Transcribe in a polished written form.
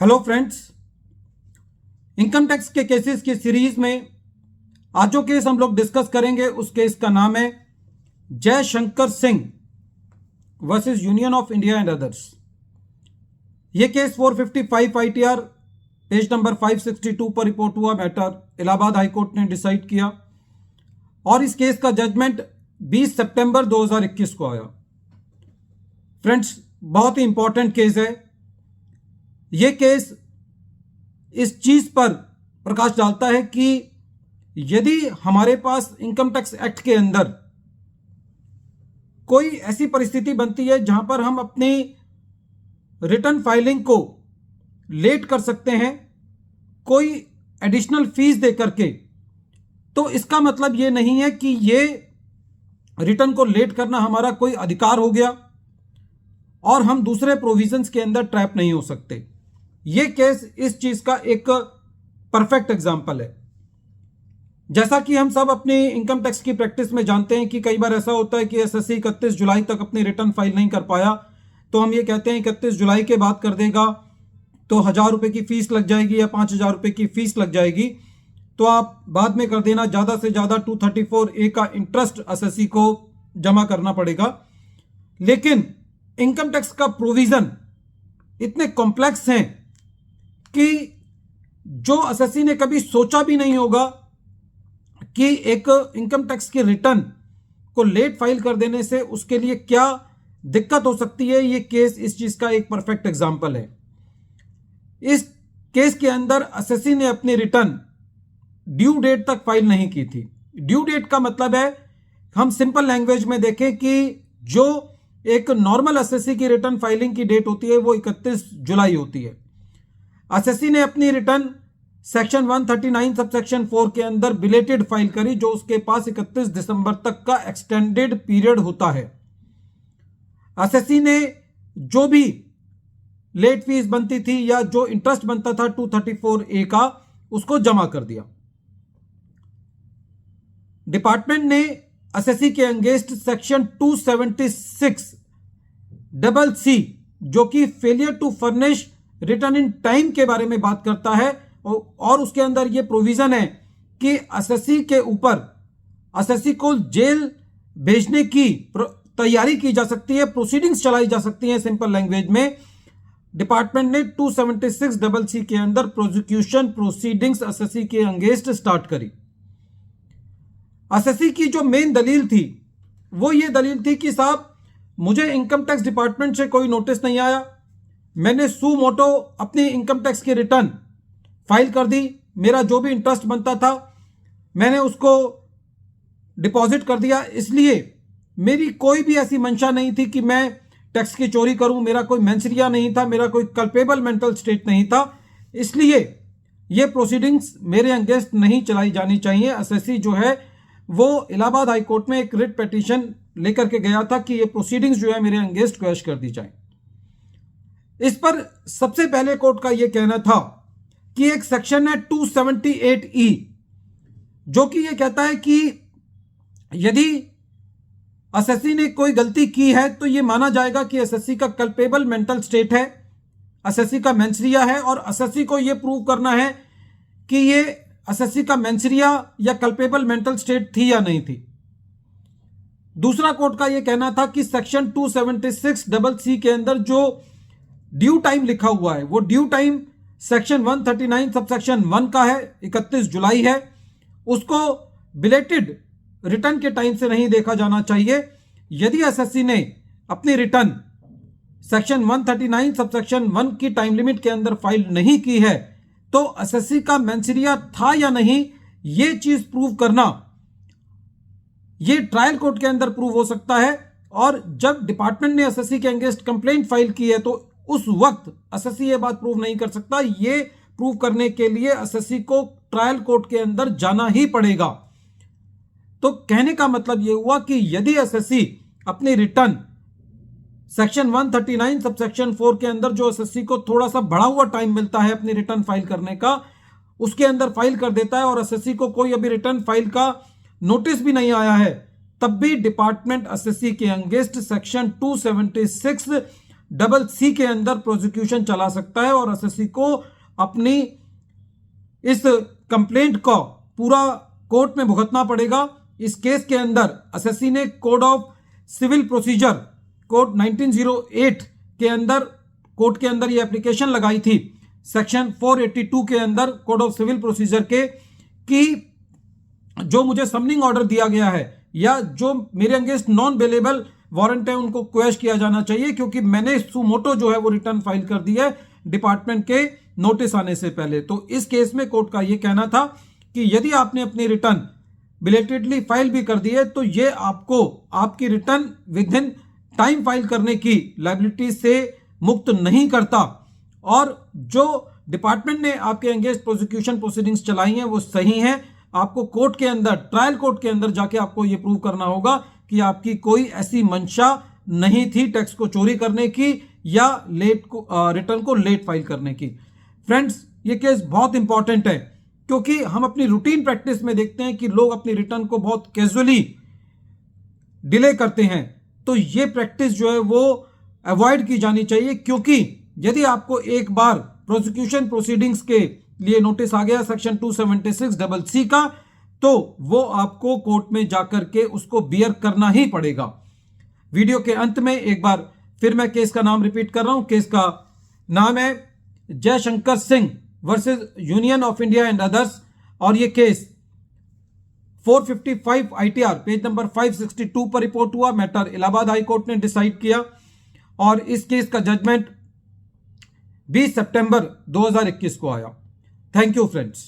Hello friends, income tax के cases की series में आज जो केस हम लोग डिस्कस करेंगे उस केस का नाम है Jaishankar Singh versus union of India and others. यह केस 455 ITR पेज नंबर 562 पर रिपोर्ट हुआ। मैटर इलाहाबाद हाई कोर्ट ने डिसाइड किया और इस केस का जजमेंट 20 सितंबर 2021 को आया। फ्रेंड्स, बहुत ही इंपॉर्टेंट केस है। यह केस इस चीज पर प्रकाश डालता है कि यदि हमारे पास इनकम टैक्स एक्ट के अंदर कोई ऐसी परिस्थिति बनती है जहां पर हम अपनी रिटर्न फाइलिंग को लेट कर सकते हैं कोई एडिशनल फीस दे करके, तो इसका मतलब यह नहीं है कि यह रिटर्न को लेट करना हमारा कोई अधिकार हो गया और हम दूसरे प्रोविजंस के अंदर ट्रैप नहीं हो सकते। यह केस इस चीज का एक परफेक्ट एग्जाम्पल है। जैसा कि हम सब अपनी इनकम टैक्स की प्रैक्टिस में जानते हैं कि कई बार ऐसा होता है कि एसएससी 31 जुलाई तक अपनी रिटर्न फाइल नहीं कर पाया, तो हम ये कहते हैं 31 जुलाई के बाद कर देगा तो 1000 रुपये की फीस लग जाएगी या 5000 रुपये की फीस लग जाएगी, तो आप बाद में कर देना। ज़्यादा से ज़्यादा 234A का इंटरेस्ट एसएससी को जमा करना पड़ेगा। लेकिन इनकम टैक्स का प्रोविज़न इतने कॉम्प्लेक्स हैं कि जो एसएससी ने कभी सोचा भी नहीं होगा कि एक इनकम टैक्स की रिटर्न को लेट फाइल कर देने से उसके लिए क्या दिक्कत हो सकती है। यह केस इस चीज का एक परफेक्ट एग्जाम्पल है। इस केस के अंदर एसएससी ने अपनी रिटर्न ड्यू डेट तक फाइल नहीं की थी। ड्यू डेट का मतलब है, हम सिंपल लैंग्वेज में देखें कि जो एक नॉर्मल एसएससी की रिटर्न फाइलिंग की डेट होती है वो 31 जुलाई होती है। एसएससी ने अपनी रिटर्न सेक्शन 139 सबसेक्शन 4 के अंदर बिलेटेड फाइल करी, जो उसके पास 31 दिसंबर तक का एक्सटेंडेड पीरियड होता है। एसएससी ने जो भी लेट फीस बनती थी या जो इंटरेस्ट बनता था 234A का, उसको जमा कर दिया। डिपार्टमेंट ने एसएससी के अगेंस्ट सेक्शन 276CC जो कि failure to furnish return in time के बारे में बात करता है, और उसके अंदर यह प्रोविजन है कि एसएससी के ऊपर एसएससी को जेल भेजने की तैयारी की जा सकती है, प्रोसीडिंग्स चलाई जा सकती हैं। सिंपल लैंग्वेज में डिपार्टमेंट ने 276CC के अंदर प्रोसिक्यूशन प्रोसीडिंग्स एसएससी के अगेंस्ट स्टार्ट करी। एसएससी की जो मेन दलील थी वो ये दलील थी कि साहब, मुझे इनकम टैक्स डिपार्टमेंट से कोई नोटिस नहीं आया, मैंने सू मोटो अपनी इनकम टैक्स की रिटर्न फाइल कर दी, मेरा जो भी इंटरेस्ट बनता था मैंने उसको डिपॉजिट कर दिया, इसलिए मेरी कोई भी ऐसी मंशा नहीं थी कि मैं टैक्स की चोरी करूं, मेरा कोई मेंसरिया नहीं था, मेरा कोई कल्पेबल मेंटल स्टेट नहीं था, इसलिए ये प्रोसीडिंग्स मेरे अगेंस्ट नहीं चलाई जानी चाहिए। एसएससी जो है वो इलाहाबाद हाई कोर्ट में एक रिट पिटीशन लेकर के गया था कि ये प्रोसीडिंग्स जो है मेरे अगेंस्ट क्वैश कर दी जाए। इस पर सबसे पहले कोर्ट का यह कहना था कि एक सेक्शन है 278E जो कि यह कहता है कि यदि एसएससी ने कोई गलती की है तो यह माना जाएगा कि एसएससी का कल्पेबल मेंटल स्टेट है, एसएससी का मेंसरिया है, और एसएससी को यह प्रूव करना है कि यह एसएससी का मेंसरिया या कल्पेबल मेंटल स्टेट थी या नहीं थी। दूसरा कोर्ट का यह कहना था कि सेक्शन 276CC के अंदर जो ड्यू टाइम लिखा हुआ है वो ड्यू टाइम सेक्शन 139 सबसेक्शन 1 का है, 31 जुलाई है, उसको बिलेटेड रिटर्न के टाइम से नहीं देखा जाना चाहिए। यदि एसएससी ने अपनी रिटर्न सेक्शन 139 सबसेक्शन 1 की टाइम लिमिट के अंदर फाइल नहीं की है तो एसएससी का मेंसरिया था या नहीं, यह चीज प्रूव करना यह ट्रायल कोर्ट के अंदर प्रूव हो सकता है। और जब डिपार्टमेंट ने एसएससी के अगेंस्ट कंप्लेंट फाइल की है तो उस वक्त एसएससी ये बात प्रूव नहीं कर सकता। ये प्रूव करने के लिए एसएससी को ट्रायल कोर्ट के अंदर जाना ही पड़ेगा। तो कहने का मतलब यह हुआ कि यदि एसएससी अपनी रिटर्न सेक्शन 139 सबसेक्शन 4 के अंदर जो एसएससी को थोड़ा सा बढ़ा हुआ टाइम मिलता है अपनी रिटर्न फाइल करने का, उसके अंदर फाइल कर देता है और एसएससी को कोई अभी रिटर्न फाइल का नोटिस भी नहीं आया है, तब भी डिपार्टमेंट एसएससी के अगेंस्ट सेक्शन 276 CC के अंदर प्रोसिक्यूशन चला सकता है और एसएससी को अपनी इस कंप्लेंट को पूरा कोर्ट में भुगतना पड़ेगा। इस केस के अंदर एसएससी ने code of civil procedure code 1908 के अंदर कोर्ट के अंदर ये एप्लीकेशन लगाई थी सेक्शन 482 के अंदर कोड ऑफ सिविल प्रोसीजर के कि जो मुझे समनिंग ऑर्डर दिया गया है या जो मेरे अगेंस्ट नॉन बेलेबल वारंट है उनको क्वेश किया जाना चाहिए, क्योंकि मैंने सुमोटो जो है वो रिटर्न फाइल कर दी है डिपार्टमेंट के नोटिस आने से पहले। तो इस केस में कोर्ट का ये कहना था कि यदि आपने अपनी रिटर्न बिलेटेडली फाइल भी कर दी है तो ये आपको आपकी return with in time file करने की लायबिलिटी से मुक्त नहीं करता, और जो डिपार्टमेंट ने आपके अगेंस्ट प्रोसिक्यूशन प्रोसीडिंग्स चलाई हैं वो सही हैं। आपको कोर्ट के अंदर, ट्रायल कोर्ट के अंदर जाके आपको ये प्रूव करना होगा कि आपकी कोई ऐसी मंशा नहीं थी टैक्स को चोरी करने की या रिटर्न को लेट फाइल करने की। फ्रेंड्स, ये केस बहुत इंपॉर्टेंट है क्योंकि हम अपनी रूटीन प्रैक्टिस में देखते हैं कि लोग अपनी रिटर्न को बहुत कैजुअली डिले करते हैं। तो ये प्रैक्टिस जो है वो अवॉइड की जानी चाहिए, क्योंकि यदि आपको एक बार प्रोसिक्यूशन प्रोसीडिंग्स के लिए नोटिस आ गया सेक्शन 276 का, तो वो आपको कोर्ट में जाकर के उसको बियर करना ही पड़ेगा। वीडियो के अंत में एक बार फिर मैं केस का नाम रिपीट कर रहा हूं। केस का नाम है Jaishankar Singh versus union of India and others, और ये केस 455 ITR पेज नंबर 562 पर रिपोर्ट हुआ। मैटर इलाहाबाद हाई कोर्ट ने डिसाइड किया और इस केस का जजमेंट 20 सितंबर 2021 को आया। Thank you friends.